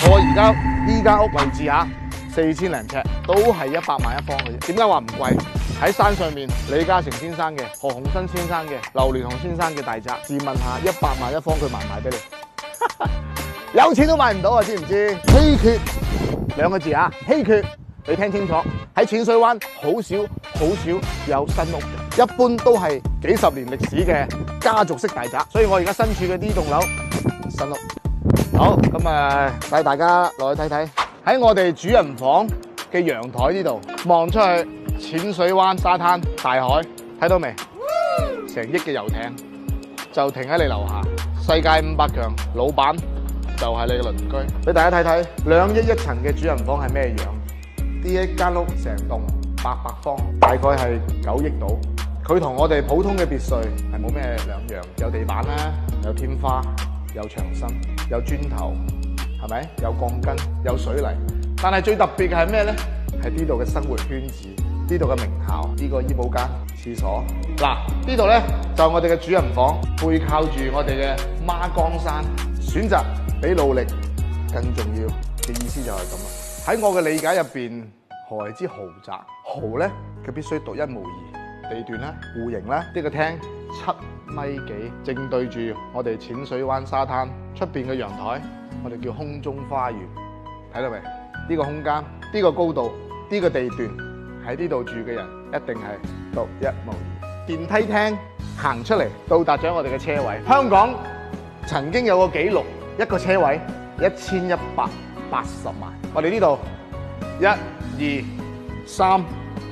我而家呢間屋位置啊，4000零尺，都係100萬一方嘅啫。點解話唔貴？喺山上面，李嘉誠先生嘅、何鴻燊先生嘅、劉鑾雄先生嘅大宅，試問下100萬一方，佢賣唔賣俾你？有錢都買唔到啊！知唔知？稀缺2個字啊，稀缺。你聽清楚，喺淺水灣好少有新屋嘅，一般都係幾十年歷史嘅家族式大宅。所以我而家身處嘅呢棟樓新屋。好，咁啊，帶大家落去睇睇，喺我哋主人房嘅陽台呢度望出去淺水灣沙灘大海，睇到未？成億嘅遊艇就停喺你樓下，世界500強老闆就係你嘅鄰居。俾大家睇睇2億1層嘅主人房係咩樣？呢一間屋成棟800方，大概係9億到。佢同我哋普通嘅別墅係冇咩兩樣，有地板啦，有天花，有牆身，有磚頭，係咪？有鋼筋，有水泥。但係最特別嘅係咩咧？係呢度嘅生活圈子，呢度嘅名校，呢個醫保間、廁所。嗱，呢度咧就係我哋嘅主人房，背靠住我哋嘅孖崗山，選擇比努力更重要嘅意思就係咁啦。喺我嘅理解入邊，何謂之豪宅？豪咧，佢必須獨一無二，地段啦、戶型啦，呢個廳7米幾，正對住我哋淺水灣沙灘出邊嘅陽台，我哋叫空中花園，睇到未？呢個空間、呢個高度、呢個地段，喺呢度住嘅人一定係獨一無二。電梯廳行出嚟，到達咗我哋嘅車位。香港曾經有個紀錄，一個車位1180萬。我哋呢度1、2、3、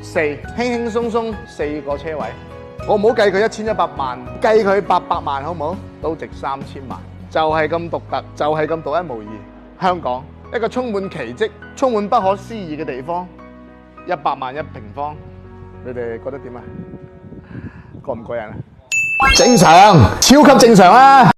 4，輕輕鬆鬆4個車位。我唔好計佢1100萬，計佢800萬好唔好？都值3000萬。就係咁獨特，就係咁獨一無二。香港一個充滿奇蹟、充滿不可思議嘅地方，100萬1平方，你哋覺得點啊？過唔過癮啊？正常，超級正常啊！